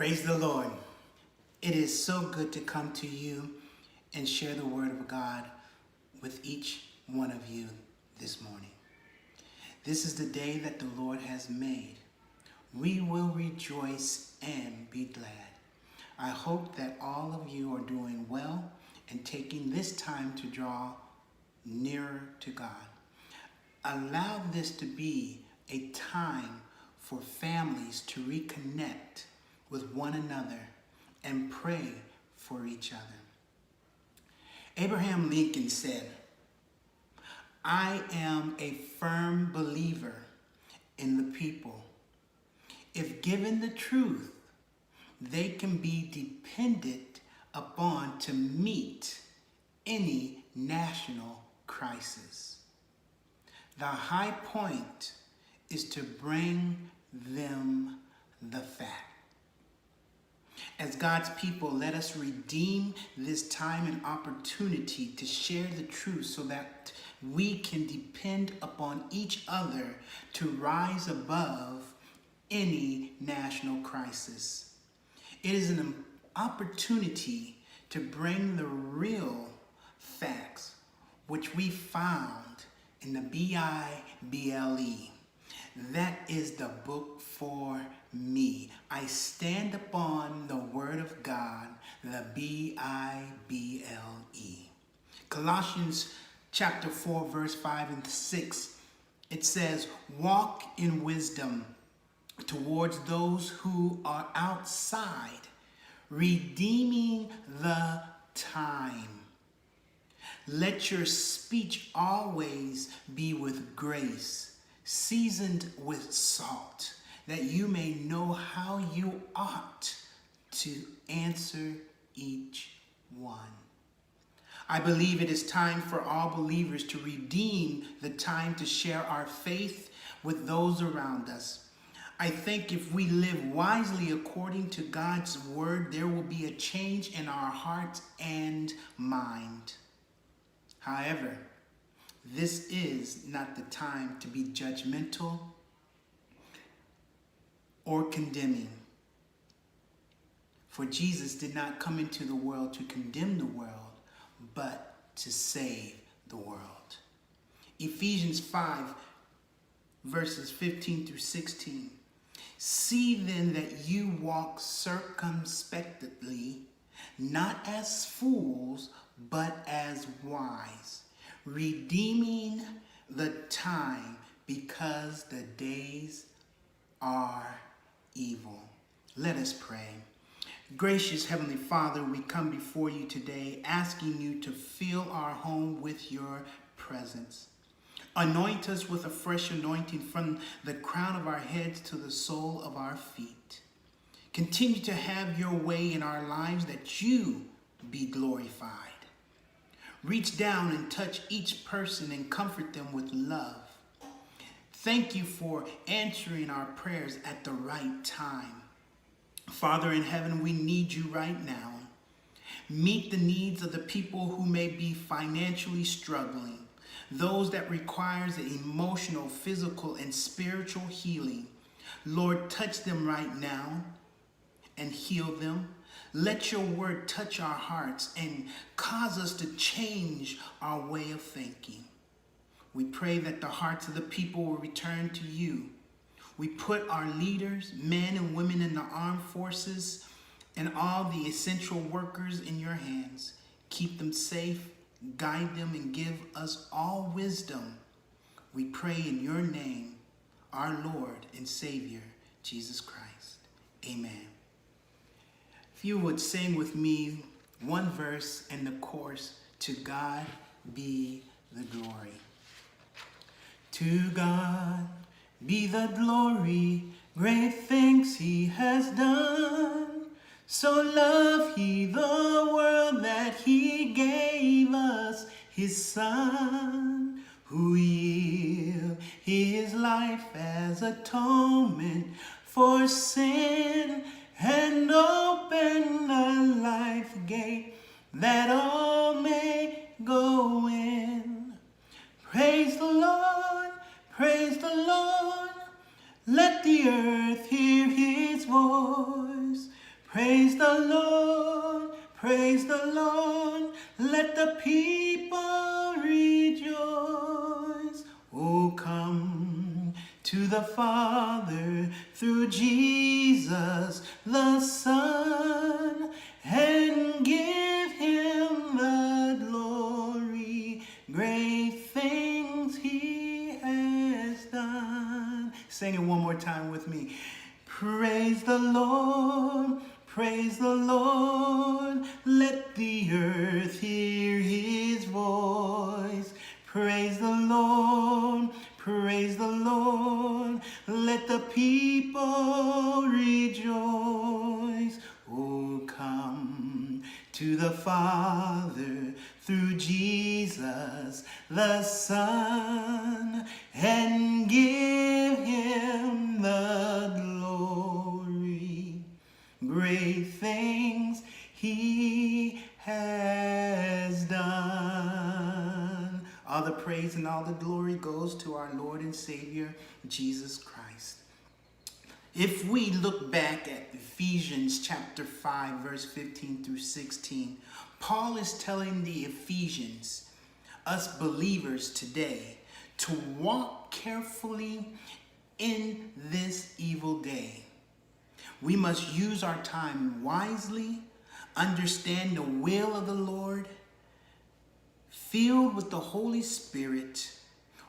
Praise the Lord. It is so good to come to you and share the word of God with each one of you this morning. This is the day that the Lord has made. We will rejoice and be glad. I hope that all of you are doing well and taking this time to draw nearer to God. Allow this to be a time for families to reconnect with one another and pray for each other. Abraham Lincoln said, "I am a firm believer in the people. If given the truth, they can be depended upon to meet any national crisis. The high point is to bring them the fact." As God's people, let us redeem this time and opportunity to share the truth so that we can depend upon each other to rise above any national crisis. It is an opportunity to bring the real facts, which we found in the Bible. That is the book for me. I stand upon the word of God, the Bible. Colossians chapter 4, verse 5 and 6, it says, "Walk in wisdom towards those who are outside, redeeming the time. Let your speech always be with grace, seasoned with salt, that you may know how you ought to answer each one." I believe it is time for all believers to redeem the time to share our faith with those around us. I think if we live wisely according to God's word, there will be a change in our hearts and mind. However, this is not the time to be judgmental or condemning. For Jesus did not come into the world to condemn the world, but to save the world. Ephesians 5, verses 15 through 16. "See then that you walk circumspectly, not as fools, but as wise, redeeming the time, because the days are evil." Let us pray. Gracious Heavenly Father, we come before you today asking you to fill our home with your presence. Anoint us with a fresh anointing from the crown of our heads to the sole of our feet. Continue to have your way in our lives, that you be glorified. Reach down and touch each person and comfort them with love. Thank you for answering our prayers at the right time. Father in heaven, we need you right now. Meet the needs of the people who may be financially struggling, those that requires emotional, physical, and spiritual healing. Lord, touch them right now and heal them. Let your word touch our hearts and cause us to change our way of thinking. We pray that the hearts of the people will return to you. We put our leaders, men and women in the armed forces, and all the essential workers in your hands. Keep them safe, guide them, and give us all wisdom. We pray in your name, our Lord and Savior, Jesus Christ. Amen. If you would sing with me one verse and the chorus, "To God be the glory." To God be the glory, great things he has done. So loved he the world that he gave us his Son, who yielded his life as atonement for sin, and opened a life gate that all may go in. Praise the Lord, praise the Lord. Let the earth hear his voice. Praise the Lord, praise the Lord, let the people rejoice. Oh, come to the Father through Jesus the Son, and give him the glory, great things he has done. Sing it one more time with me. Praise the Lord, praise the Lord, let the earth hear his voice. Praise the Lord, praise the Lord, let the people rejoice. Oh, come to the Father through Jesus the Son, and give him the glory, great things he has done. All the praise and all the glory goes to our Lord and Savior, Jesus Christ. If we look back at Ephesians chapter 5, verse 15 through 16, Paul is telling the Ephesians, us believers today, to walk carefully in this evil day. We must use our time wisely, understand the will of the Lord, filled with the Holy Spirit.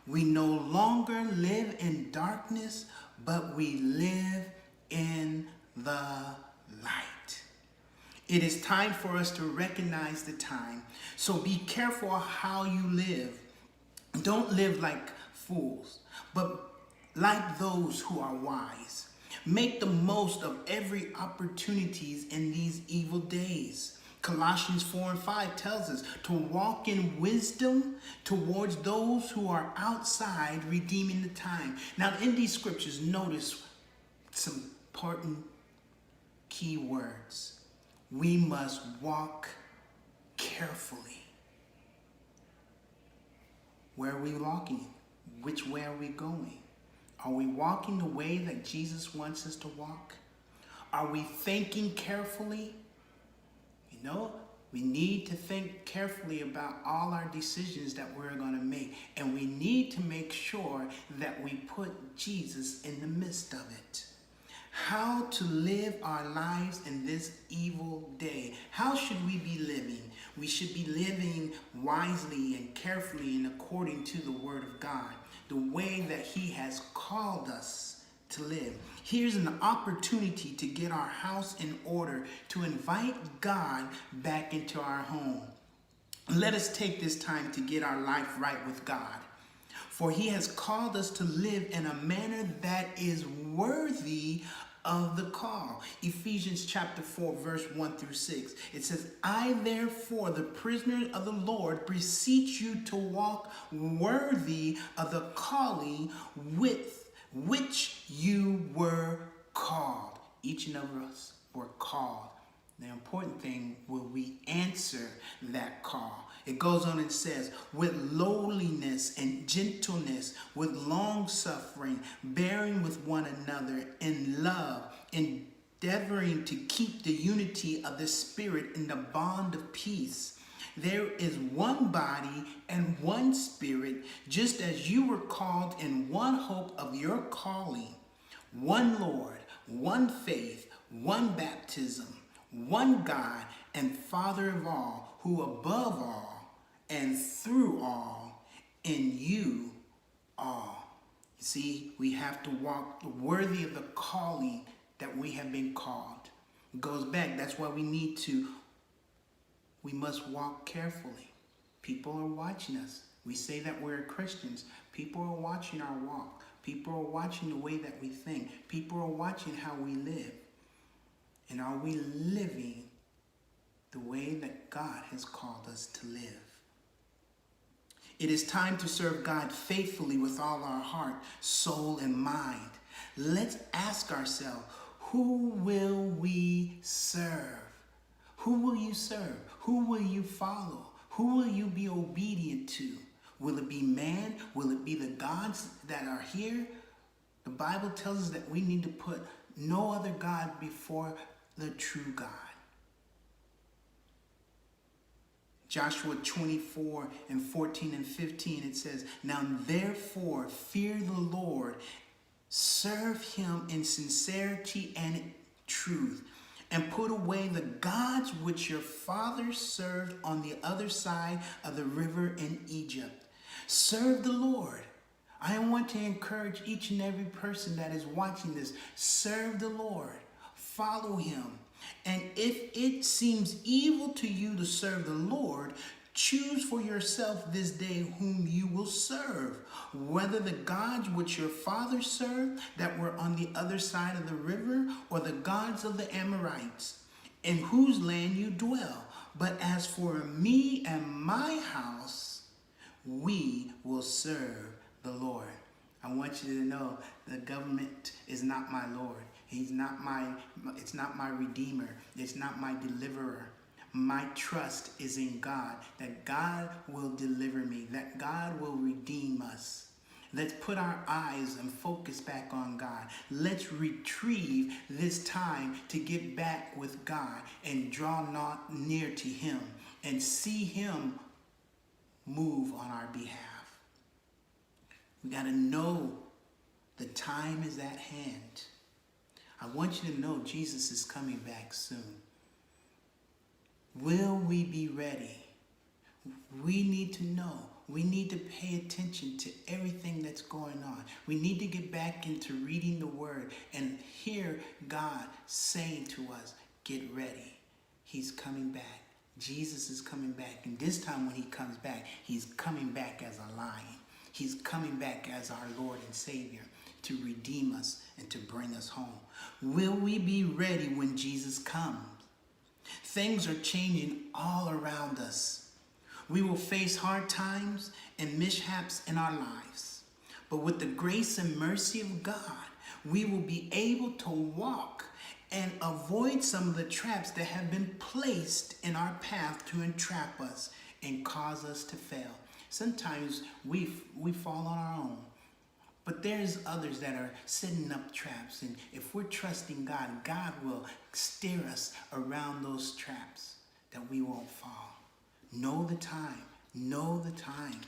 We no longer live in darkness, but we live in the light. It is time for us to recognize the time. So be careful how you live. Don't live like fools, but like those who are wise. Make the most of every opportunities in these evil days. Colossians 4 and 5 tells us to walk in wisdom towards those who are outside, redeeming the time. Now, in these scriptures, notice some important key words. We must walk carefully. Where are we walking? Which way are we going? Are we walking the way that Jesus wants us to walk? Are we thinking carefully? You know, we need to think carefully about all our decisions that we're going to make. And we need to make sure that we put Jesus in the midst of it. How to live our lives in this evil day. How should we be living? We should be living wisely and carefully and according to the Word of God, the way that He has called us to live. Here's an opportunity to get our house in order, to invite God back into our home. Let us take this time to get our life right with God. For He has called us to live in a manner that is worthy of the call. Ephesians chapter 4, verse 1 through 6. It says, I therefore, the prisoner of the Lord, beseech you to walk worthy of the calling with which you were called. Each and every us were called. The important thing, will we answer that call? It goes on and says, with lowliness and gentleness, with long suffering, bearing with one another in love, endeavoring to keep the unity of the Spirit in the bond of peace. There is one body and one Spirit, just as you were called in one hope of your calling, one Lord, one faith, one baptism, one God and Father of all, who above all and through all, in you all. You see, we have to walk worthy of the calling that we have been called. It goes back. That's why we must walk carefully. People are watching us. We say that we're Christians. People are watching our walk. People are watching the way that we think. People are watching how we live. And are we living the way that God has called us to live? It is time to serve God faithfully with all our heart, soul, and mind. Let's ask ourselves, who will we serve? Who will you serve? Who will you follow? Who will you be obedient to? Will it be man? Will it be the gods that are here? The Bible tells us that we need to put no other God before the true God. Joshua 24 and 14 and 15, it says, now therefore fear the Lord, serve him in sincerity and truth, and put away the gods which your fathers served on the other side of the river in Egypt. Serve the Lord. I want to encourage each and every person that is watching this. Serve the Lord. Follow him. And if it seems evil to you to serve the Lord, choose for yourself this day whom you will serve, whether the gods which your fathers served that were on the other side of the river, or the gods of the Amorites, in whose land you dwell. But as for me and my house, we will serve the Lord. I want you to know the government is not my Lord. It's not my Redeemer. It's not my deliverer. My trust is in God, that God will deliver me, that God will redeem us. Let's put our eyes and focus back on God. Let's retrieve this time to get back with God and draw not near to him and see him move on our behalf. We got to know the time is at hand. I want you to know Jesus is coming back soon. Will we be ready? We need to know. We need to pay attention to everything that's going on. We need to get back into reading the word and hear God saying to us, get ready. He's coming back. Jesus is coming back. And this time when he comes back, he's coming back as a lion. He's coming back as our Lord and Savior to redeem us and to bring us home. Will we be ready when Jesus comes? Things are changing all around us. We will face hard times and mishaps in our lives. But with the grace and mercy of God, we will be able to walk and avoid some of the traps that have been placed in our path to entrap us and cause us to fail. Sometimes we fall on our own. But there's others that are setting up traps. And if we're trusting God, God will steer us around those traps that we won't fall. Know the time. Know the time.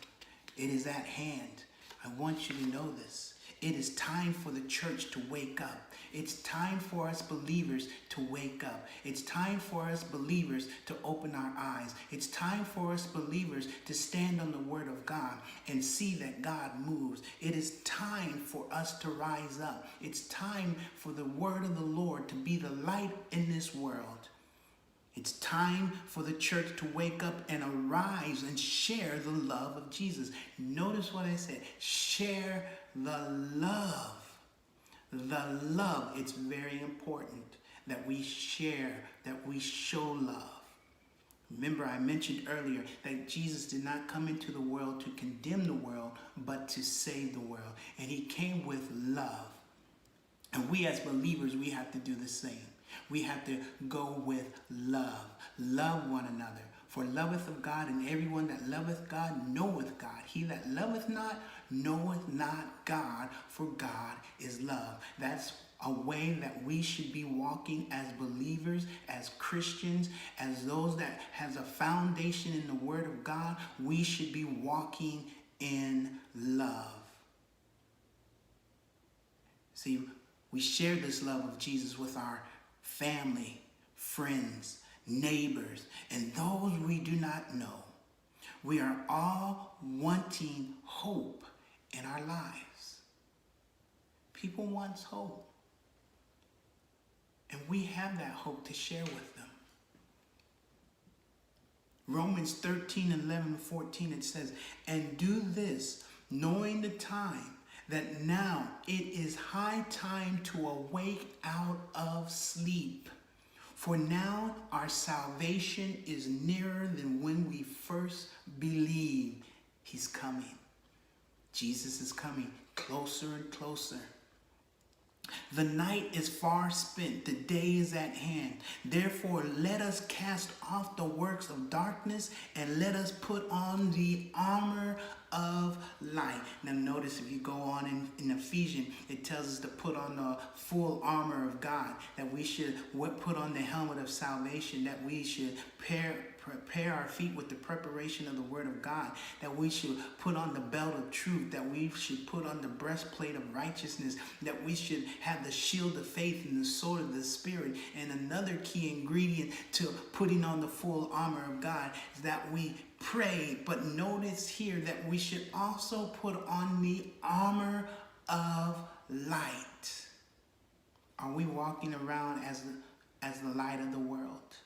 It is at hand. I want you to know this. It is time for the church to wake up. It's time for us believers to wake up. It's time for us believers to open our eyes. It's time for us believers to stand on the word of God and see that God moves. It is time for us to rise up. It's time for the word of the Lord to be the light in this world. It's time for the church to wake up and arise and share the love of Jesus. Notice what I said. Share the love. The love. It's very important that we share, that we show love. Remember, I mentioned earlier that Jesus did not come into the world to condemn the world, but to save the world. And he came with love. And we as believers, we have to do the same. We have to go with love. Love one another. For loveth of God, and everyone that loveth God knoweth God. He that loveth not knoweth not God, for God is love. That's a way that we should be walking as believers, as Christians, as those that has a foundation in the Word of God. We should be walking in love. See, we share this love of Jesus with our family, friends, neighbors, and those we do not know. We are all wanting hope in our lives. People want hope. And we have that hope to share with them. Romans 13:11-14, it says, and do this, knowing the time, that now it is high time to awake out of sleep. For now our salvation is nearer than when we first believed. He's coming. Jesus is coming closer and closer. The night is far spent, the day is at hand. Therefore, let us cast off the works of darkness and let us put on the armor of light. Now notice if you go on in Ephesians, it tells us to put on the full armor of God, that we should put on the helmet of salvation, that we should prepare our feet with the preparation of the word of God, that we should put on the belt of truth, that we should put on the breastplate of righteousness, that we should have the shield of faith and the sword of the Spirit. And another key ingredient to putting on the full armor of God is that we pray. But notice here that we should also put on the armor of light. Are we walking around as the light of the world?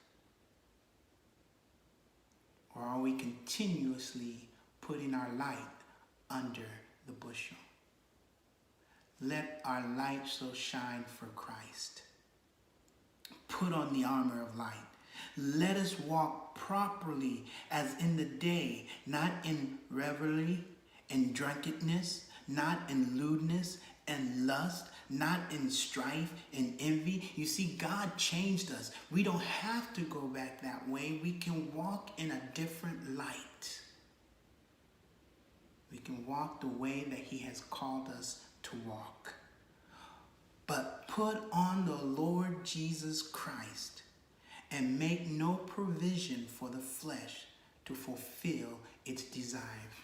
Or are we continuously putting our light under the bushel? Let our light so shine for Christ. Put on the armor of light. Let us walk properly as in the day, not in revelry and drunkenness, not in lewdness and lust, not in strife and envy. You see, God changed us. We don't have to go back that way. We can walk in a different light. We can walk the way that He has called us to walk. But put on the Lord Jesus Christ and make no provision for the flesh to fulfill its desire.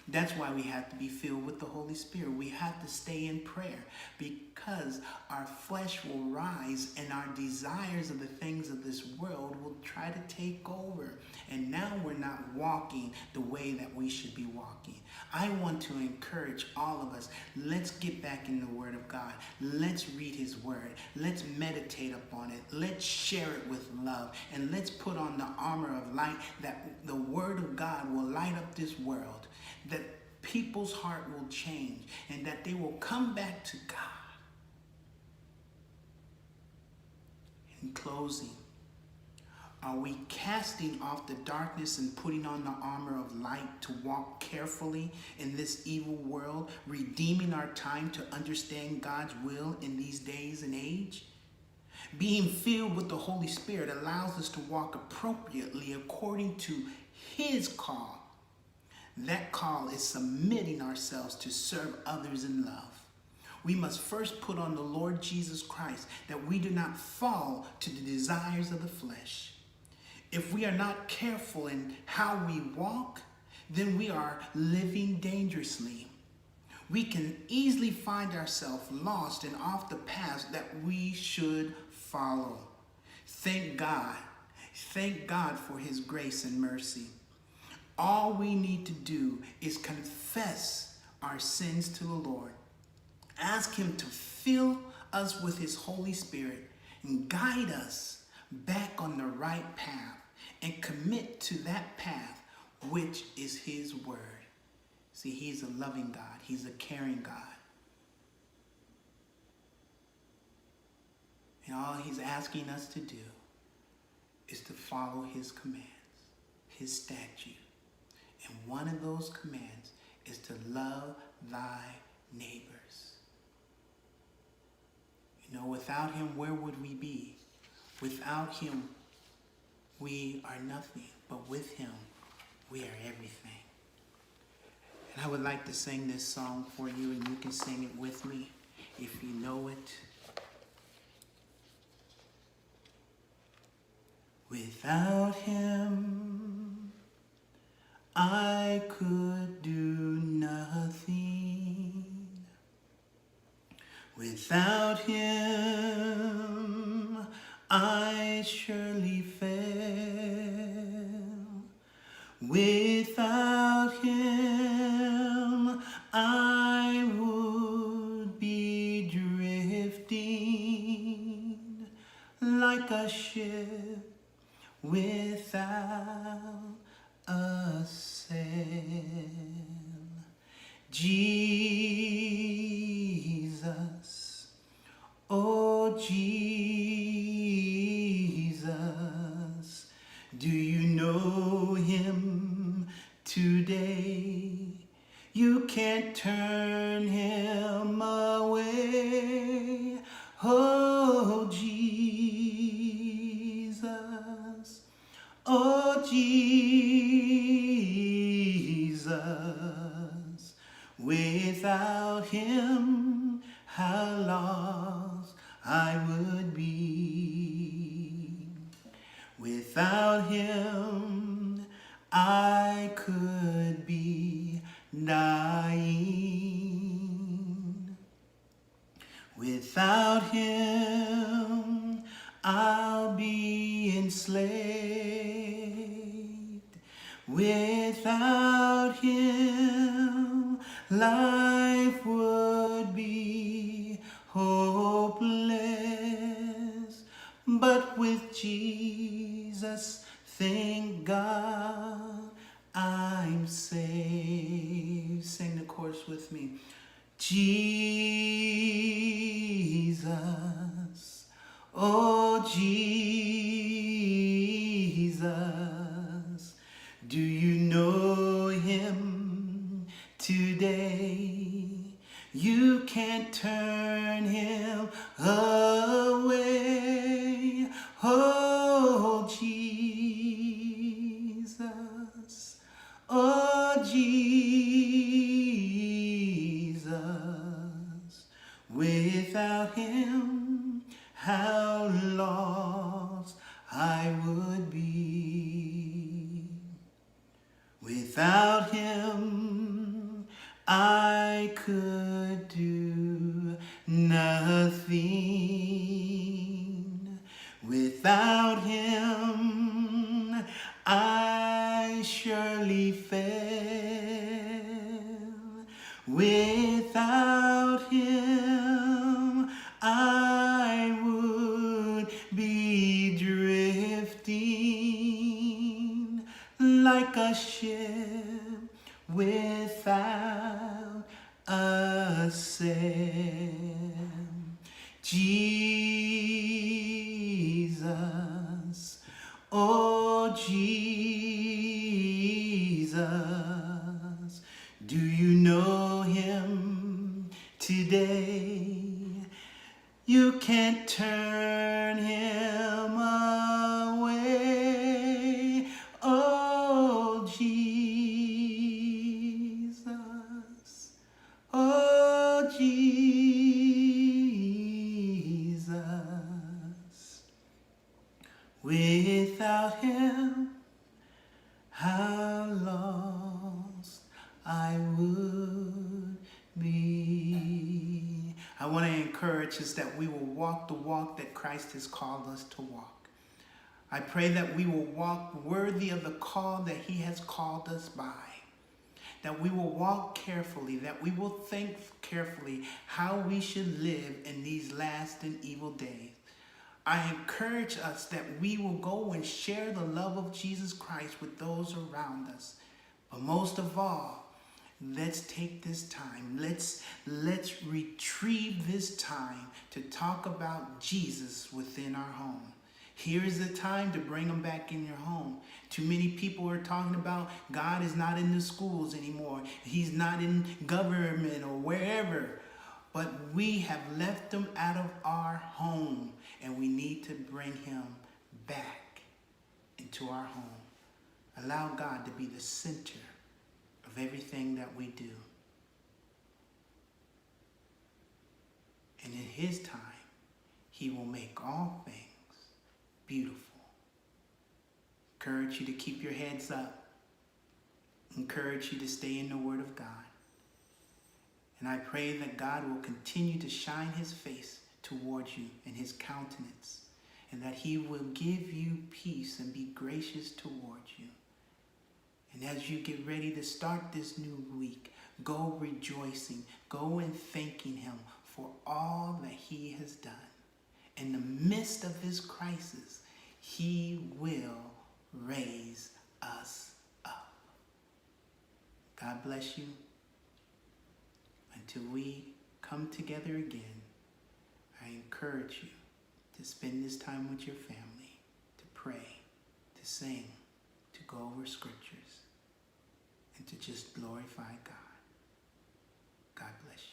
That's why we have to be filled with the Holy Spirit. We have to stay in prayer, because our flesh will rise and our desires of the things of this world will try to take over. And now we're not walking the way that we should be walking. I want to encourage all of us, let's get back in the Word of God. Let's read His Word. Let's meditate upon it. Let's share it with love. And let's put on the armor of light, that the Word of God will light up this world, that people's heart will change, and that they will come back to God. In closing, are we casting off the darkness and putting on the armor of light to walk carefully in this evil world, redeeming our time to understand God's will in these days and age? Being filled with the Holy Spirit allows us to walk appropriately according to His call. That call is submitting ourselves to serve others in love. We must first put on the Lord Jesus Christ, that we do not fall to the desires of the flesh. If we are not careful in how we walk, then we are living dangerously. We can easily find ourselves lost and off the path that we should follow. Thank God. Thank God for His grace and mercy. All we need to do is confess our sins to the Lord. Ask Him to fill us with His Holy Spirit and guide us back on the right path, and commit to that path, which is His Word. See, He's a loving God. He's a caring God. And all He's asking us to do is to follow His commands, His statute. And one of those commands is to love thy neighbors. You know, without Him, where would we be? Without Him, we are nothing. But with Him, we are everything. And I would like to sing this song for you, and you can sing it with me if you know it. Without Him, I could do nothing. Without Him, I surely fail. Without Him, I would be drifting like a ship without a sail. Jesus, oh Jesus, do you know Him today? You can't turn Him away. Oh, Without him, I could be dying. Without him, I'll be enslaved. Without him, life would be hopeless. But with Jesus, thank God, I'm saved. Sing the chorus with me. Jesus, oh Jesus, do you know him today? You can't turn him away. Oh Jesus, oh Jesus, without him, how lost I would be. Without him, I could do nothing. Without him, I surely fail. Without him, I would be drifting like a ship without a sail. Jesus, oh Jesus, do you know him today? You can't turn him away. Oh Jesus, oh Jesus, without him, how lost I would be. I want to encourage us that we will walk the walk that Christ has called us to walk. I pray that we will walk worthy of the call that he has called us by. That we will walk carefully, that we will think carefully how we should live in these last and evil days. I encourage us that we will go and share the love of Jesus Christ with those around us. But most of all, let's take this time. Let's retrieve this time to talk about Jesus within our home. Here is the time to bring them back in your home. Too many people are talking about God is not in the schools anymore. He's not in government or wherever. But we have left him out of our home, and we need to bring him back into our home. Allow God to be the center of everything that we do. And in his time, he will make all things beautiful. Encourage you to keep your heads up. Encourage you to stay in the Word of God. And I pray that God will continue to shine his face towards you and his countenance, and that he will give you peace and be gracious towards you. And as you get ready to start this new week, go rejoicing, go and thanking him for all that he has done. In the midst of this crisis, he will raise us up. God bless you. Until we come together again, I encourage you to spend this time with your family, to pray, to sing, to go over scriptures, and to just glorify God. God bless you.